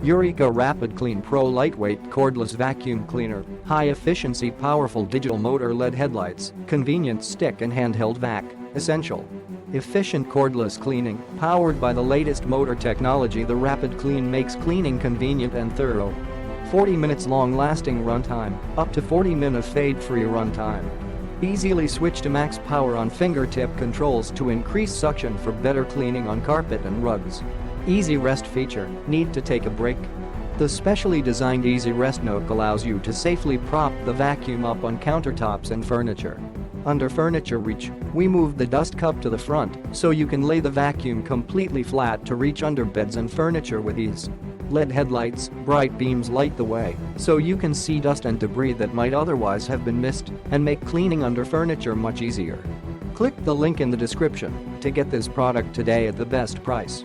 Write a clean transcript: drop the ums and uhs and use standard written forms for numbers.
Eureka Rapid Clean Pro Lightweight Cordless Vacuum Cleaner, high-efficiency powerful digital motor LED headlights, convenient stick and handheld vac, essential. Efficient cordless cleaning, powered by the latest motor technology. The Rapid Clean makes cleaning convenient and thorough. 40 minutes long-lasting runtime, up to 40 minutes fade-free runtime. Easily switch to max power on fingertip controls to increase suction for better cleaning on carpet and rugs. Easy rest feature, need to take a break? The specially designed Easy Rest Nook allows you to safely prop the vacuum up on countertops and furniture. Under furniture reach, we move the dust cup to the front so you can lay the vacuum completely flat to reach under beds and furniture with ease. LED headlights, bright beams light the way so you can see dust and debris that might otherwise have been missed and make cleaning under furniture much easier. Click the link in the description to get this product today at the best price.